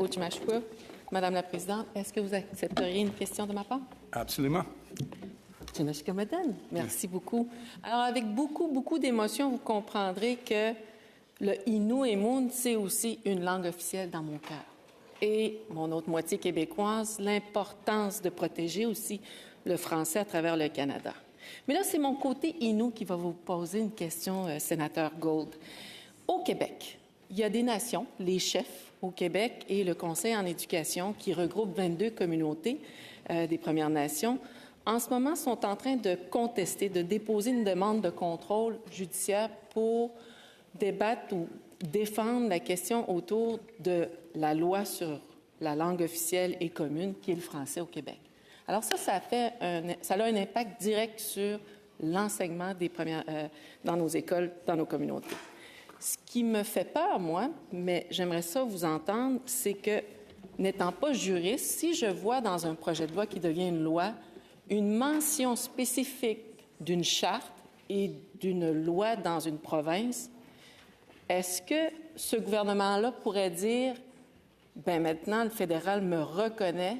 Uchimashua. Madame la Présidente, est-ce que vous accepteriez une question de ma part? Absolument. Merci beaucoup. Alors, avec beaucoup d'émotion, vous comprendrez que le Innu et Moon, c'est aussi une langue officielle dans mon cœur. Et mon autre moitié québécoise, l'importance de protéger aussi le français à travers le Canada. Mais là, c'est mon côté Innu qui va vous poser une question, sénateur Gold. Au Québec, il y a des nations, les chefs au Québec et le Conseil en éducation, qui regroupe 22 communautés des Premières Nations, en ce moment sont en train de contester, de déposer une demande de contrôle judiciaire pour débattre ou défendre la question autour de la loi sur la langue officielle et commune, qui est le français au Québec. Alors ça a un impact direct sur l'enseignement dans nos écoles, dans nos communautés. Ce qui me fait peur, moi, mais j'aimerais ça vous entendre, c'est que, n'étant pas juriste, si je vois dans un projet de loi qui devient une loi, une mention spécifique d'une charte et d'une loi dans une province, est-ce que ce gouvernement-là pourrait dire, bien maintenant, le fédéral me reconnaît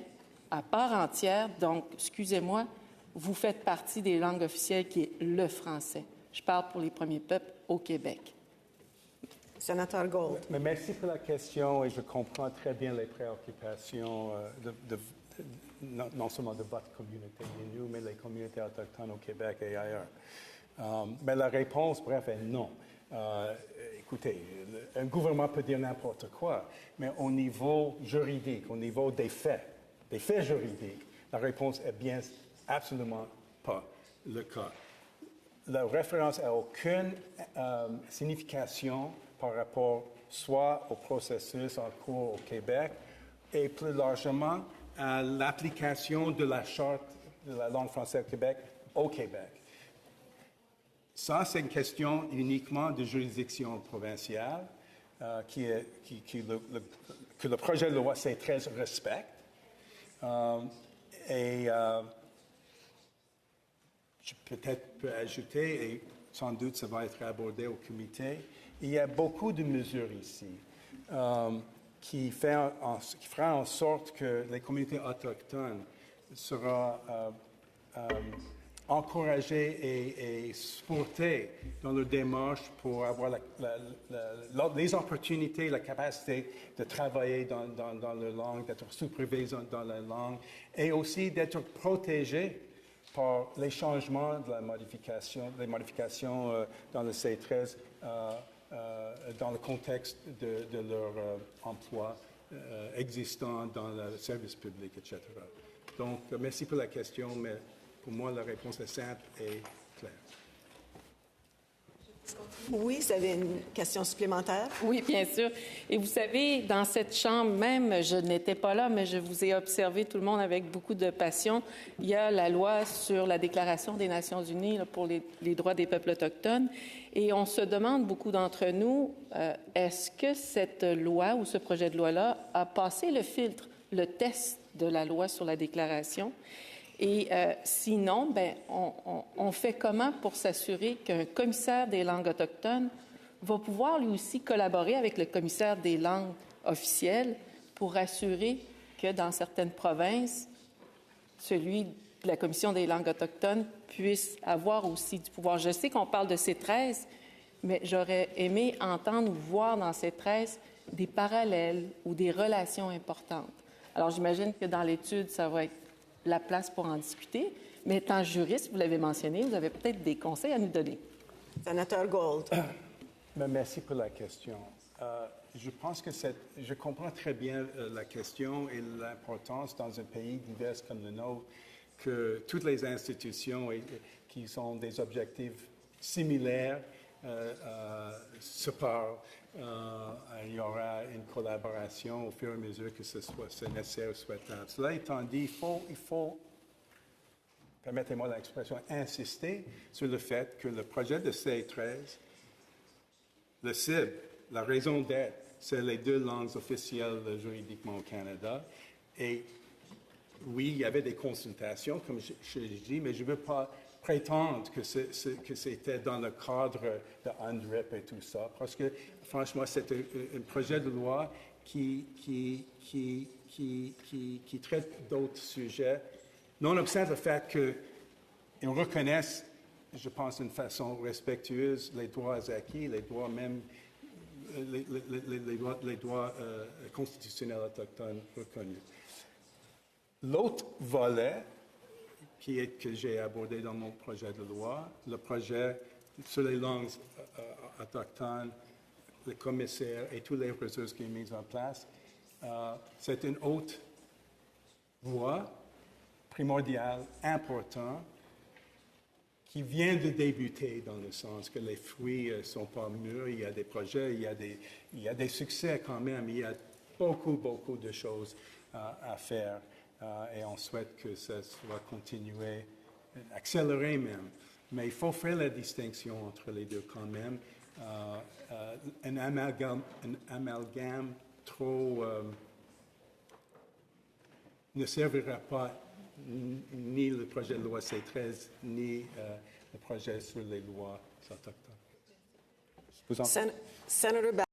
à part entière, donc, excusez-moi, vous faites partie des langues officielles qui est le français. Je parle pour les premiers peuples au Québec. Sénateur Gold. Mais merci pour la question et je comprends très bien les préoccupations non seulement de votre communauté Innu, mais les communautés autochtones au Québec et ailleurs. Mais la réponse, bref, est non. Écoutez, un gouvernement peut dire n'importe quoi, mais au niveau juridique, au niveau des faits juridiques, la réponse est bien absolument pas le cas. La référence n'a aucune signification par rapport soit au processus en cours au Québec et plus largement à l'application de la Charte de la langue française au Québec au Québec. Ça, c'est une question uniquement de juridiction provinciale que le projet de loi C13 respecte. Je peut-être peux ajouter, et sans doute ça va être abordé au comité, il y a beaucoup de mesures ici qui fera en sorte que les communautés autochtones seront encouragées et supportées dans leur démarche pour avoir les opportunités, la capacité de travailler dans leur langue, d'être supervisés dans la langue et aussi d'être protégés par les changements de les modifications dans le C13 dans le contexte de leur emploi existant dans le service public, etc. Donc, merci pour la question, mais pour moi, la réponse est simple et claire. Oui, vous avez une question supplémentaire? Oui, bien sûr. Et vous savez, dans cette chambre même, je n'étais pas là, mais je vous ai observé tout le monde avec beaucoup de passion. Il y a la loi sur la Déclaration des Nations unies là, pour les droits des peuples autochtones. Et on se demande, beaucoup d'entre nous, est-ce que cette loi ou ce projet de loi-là a passé le filtre, le test de la loi sur la Déclaration? Et sinon, ben, on fait comment pour s'assurer qu'un commissaire des langues autochtones va pouvoir lui aussi collaborer avec le commissaire des langues officielles pour assurer que dans certaines provinces, celui de la Commission des langues autochtones puisse avoir aussi du pouvoir. Je sais qu'on parle de C13, mais j'aurais aimé entendre ou voir dans C13 des parallèles ou des relations importantes. Alors, j'imagine que dans l'étude, ça va être la place pour en discuter. Mais étant juriste, vous l'avez mentionné, vous avez peut-être des conseils à nous donner. Sénateur Gold. Merci pour la question. Je pense que je comprends très bien la question et l'importance dans un pays divers comme le nôtre que toutes les institutions qui ont des objectifs similaires se parlent. Il y aura une collaboration au fur et à mesure que c'est nécessaire ou souhaitable. Cela étant dit, il faut, permettez-moi l'expression, insister sur le fait que le projet de C13, le cible, la raison d'être, c'est les deux langues officielles juridiquement au Canada. Et oui, il y avait des consultations, comme je dis, mais je ne veux pas prétendre que c'était dans le cadre de UNDRIP et tout ça, parce que, franchement, c'est un projet de loi qui traitent d'autres sujets, nonobstant le fait qu'ils reconnaissent, je pense, d'une façon respectueuse, les droits acquis, les droits même, les droits constitutionnels autochtones reconnus. L'autre volet que j'ai abordé dans mon projet de loi, le projet sur les langues autochtones, le commissaire et toutes les ressources qui sont mises en place, c'est une autre voie primordiale, importante, qui vient de débuter dans le sens que les fruits ne sont pas mûrs, il y a des projets, il y a des succès quand même, il y a beaucoup de choses à faire et on souhaite que ça va continuer, accélérer même. Mais il faut faire la distinction entre les deux quand même. Un amalgame trop ne servira pas ni le projet de loi C13, ni le projet sur les lois autochtones. Senator